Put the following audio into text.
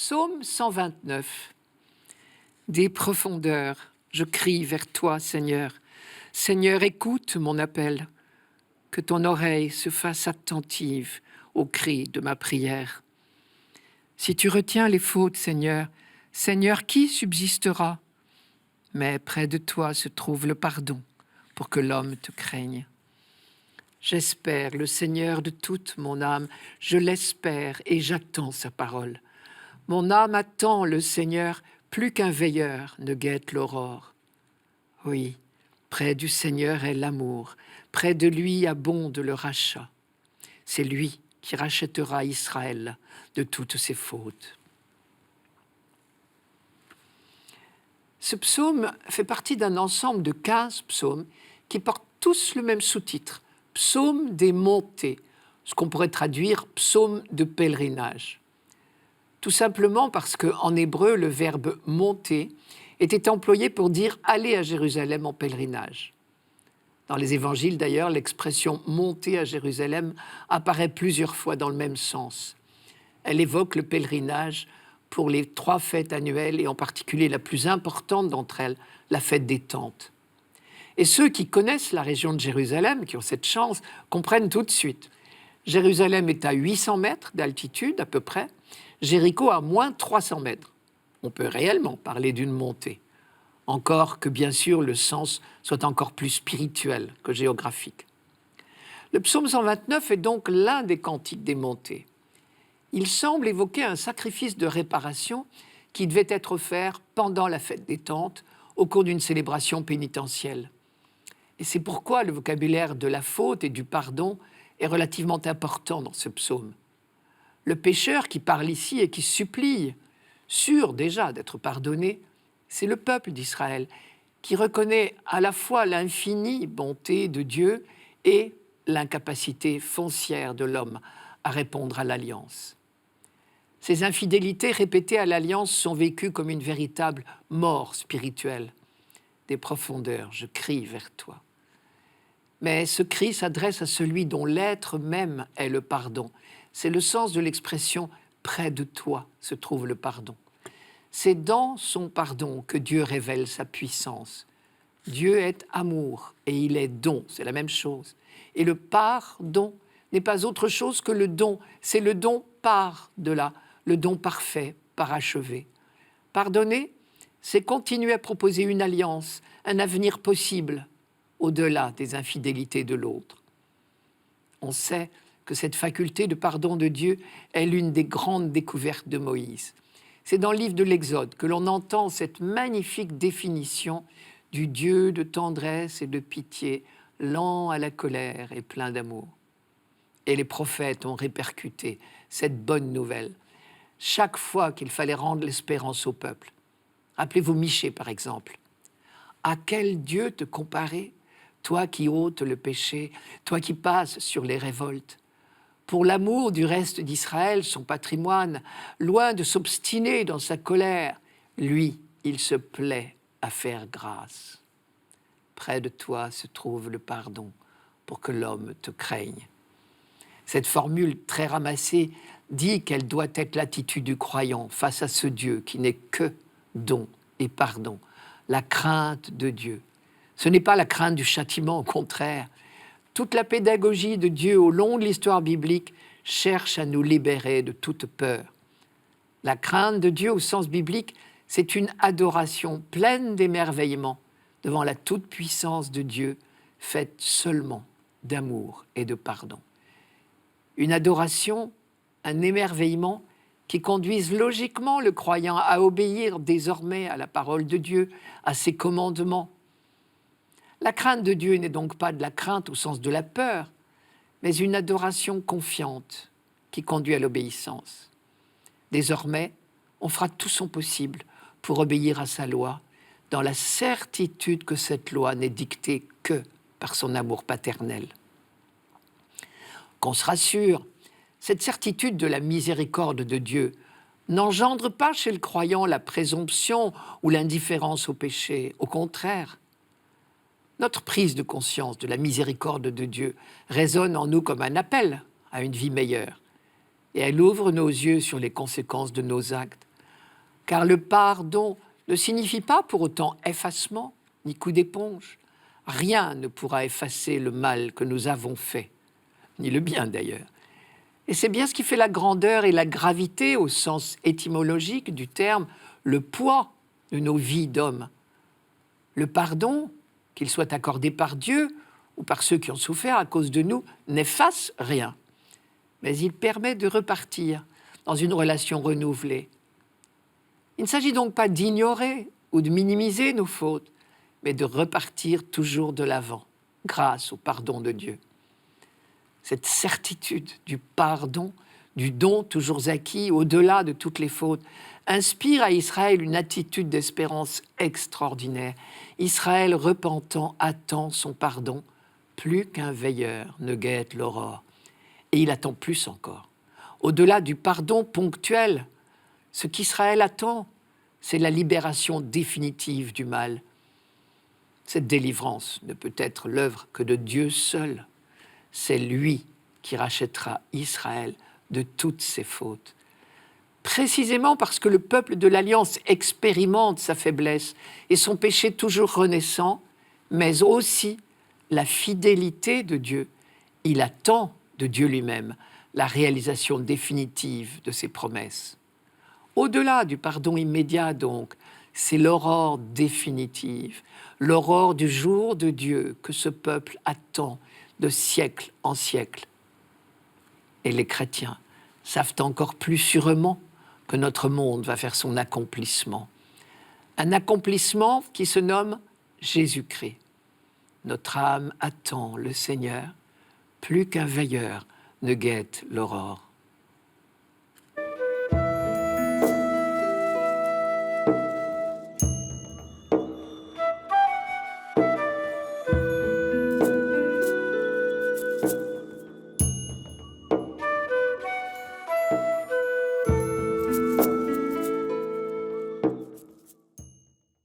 Psaume 129. Des profondeurs, je crie vers toi, Seigneur. Seigneur, écoute mon appel. Que ton oreille se fasse attentive au cri de ma prière. Si tu retiens les fautes, Seigneur, Seigneur, qui subsistera? Mais près de toi se trouve le pardon pour que l'homme te craigne. J'espère le Seigneur de toute mon âme, je l'espère et j'attends sa parole. Mon âme attend le Seigneur, plus qu'un veilleur ne guette l'aurore. Oui, près du Seigneur est l'amour, près de lui abonde le rachat. C'est lui qui rachètera Israël de toutes ses fautes. Ce psaume fait partie d'un ensemble de 15 psaumes qui portent tous le même sous-titre, Psaume des montées, ce qu'on pourrait traduire psaume de pèlerinage. Tout simplement parce qu'en hébreu, le verbe monter était employé pour dire aller à Jérusalem en pèlerinage. Dans les évangiles d'ailleurs, l'expression monter à Jérusalem apparaît plusieurs fois dans le même sens. Elle évoque le pèlerinage pour les 3 fêtes annuelles et en particulier la plus importante d'entre elles, la fête des tentes. Et ceux qui connaissent la région de Jérusalem, qui ont cette chance, comprennent tout de suite. Jérusalem est à 800 mètres d'altitude à peu près, Jéricho à moins 300 mètres. On peut réellement parler d'une montée. Encore que bien sûr le sens soit encore plus spirituel que géographique. Le psaume 129 est donc l'un des cantiques des montées. Il semble évoquer un sacrifice de réparation qui devait être offert pendant la fête des tentes au cours d'une célébration pénitentielle. Et c'est pourquoi le vocabulaire de la faute et du pardon est relativement important dans ce psaume. Le pécheur qui parle ici et qui supplie, sûr déjà d'être pardonné, c'est le peuple d'Israël qui reconnaît à la fois l'infinie bonté de Dieu et l'incapacité foncière de l'homme à répondre à l'alliance. Ces infidélités répétées à l'alliance sont vécues comme une véritable mort spirituelle. Des profondeurs, je crie vers toi. Mais ce cri s'adresse à celui dont l'être même est le pardon. C'est le sens de l'expression « près de toi se trouve le pardon ». C'est dans son pardon que Dieu révèle sa puissance. Dieu est amour et il est don, c'est la même chose. Et le pardon n'est pas autre chose que le don, c'est le don par-delà, le don parfait, parachevé. Pardonner, c'est continuer à proposer une alliance, un avenir possible, au-delà des infidélités de l'autre. On sait que cette faculté de pardon de Dieu est l'une des grandes découvertes de Moïse. C'est dans le livre de l'Exode que l'on entend cette magnifique définition du Dieu de tendresse et de pitié, lent à la colère et plein d'amour. Et les prophètes ont répercuté cette bonne nouvelle chaque fois qu'il fallait rendre l'espérance au peuple. Rappelez-vous Michée, par exemple. À quel Dieu te comparer, toi qui ôtes le péché, toi qui passes sur les révoltes? Pour l'amour du reste d'Israël, son patrimoine, loin de s'obstiner dans sa colère, lui, il se plaît à faire grâce. Près de toi se trouve le pardon pour que l'homme te craigne. Cette formule très ramassée dit quelle doit être l'attitude du croyant face à ce Dieu qui n'est que don et pardon, la crainte de Dieu. Ce n'est pas la crainte du châtiment, au contraire. Toute la pédagogie de Dieu au long de l'histoire biblique cherche à nous libérer de toute peur. La crainte de Dieu au sens biblique, c'est une adoration pleine d'émerveillement devant la toute-puissance de Dieu, faite seulement d'amour et de pardon. Une adoration, un émerveillement qui conduisent logiquement le croyant à obéir désormais à la parole de Dieu, à ses commandements. La crainte de Dieu n'est donc pas de la crainte au sens de la peur, mais une adoration confiante qui conduit à l'obéissance. Désormais, on fera tout son possible pour obéir à sa loi, dans la certitude que cette loi n'est dictée que par son amour paternel. Qu'on se rassure, cette certitude de la miséricorde de Dieu n'engendre pas chez le croyant la présomption ou l'indifférence au péché. Au contraire, notre prise de conscience de la miséricorde de Dieu résonne en nous comme un appel à une vie meilleure. Et elle ouvre nos yeux sur les conséquences de nos actes, car le pardon ne signifie pas pour autant effacement, ni coup d'éponge. Rien ne pourra effacer le mal que nous avons fait, ni le bien d'ailleurs. Et c'est bien ce qui fait la grandeur et la gravité, au sens étymologique du terme, le poids de nos vies d'hommes. Le pardon, qu'il soit accordé par Dieu ou par ceux qui ont souffert à cause de nous, n'efface rien. Mais il permet de repartir dans une relation renouvelée. Il ne s'agit donc pas d'ignorer ou de minimiser nos fautes, mais de repartir toujours de l'avant, grâce au pardon de Dieu. Cette certitude du pardon, du don toujours acquis, au-delà de toutes les fautes, inspire à Israël une attitude d'espérance extraordinaire. Israël, repentant, attend son pardon, plus qu'un veilleur ne guette l'aurore. Et il attend plus encore. Au-delà du pardon ponctuel, ce qu'Israël attend, c'est la libération définitive du mal. Cette délivrance ne peut être l'œuvre que de Dieu seul. C'est lui qui rachètera Israël de toutes ses fautes. Précisément parce que le peuple de l'Alliance expérimente sa faiblesse et son péché toujours renaissant, mais aussi la fidélité de Dieu. Il attend de Dieu lui-même la réalisation définitive de ses promesses. Au-delà du pardon immédiat donc, c'est l'aurore définitive, l'aurore du jour de Dieu que ce peuple attend de siècle en siècle. Et les chrétiens savent encore plus sûrement que notre monde va faire son accomplissement. Un accomplissement qui se nomme Jésus-Christ. Notre âme attend le Seigneur, plus qu'un veilleur ne guette l'aurore.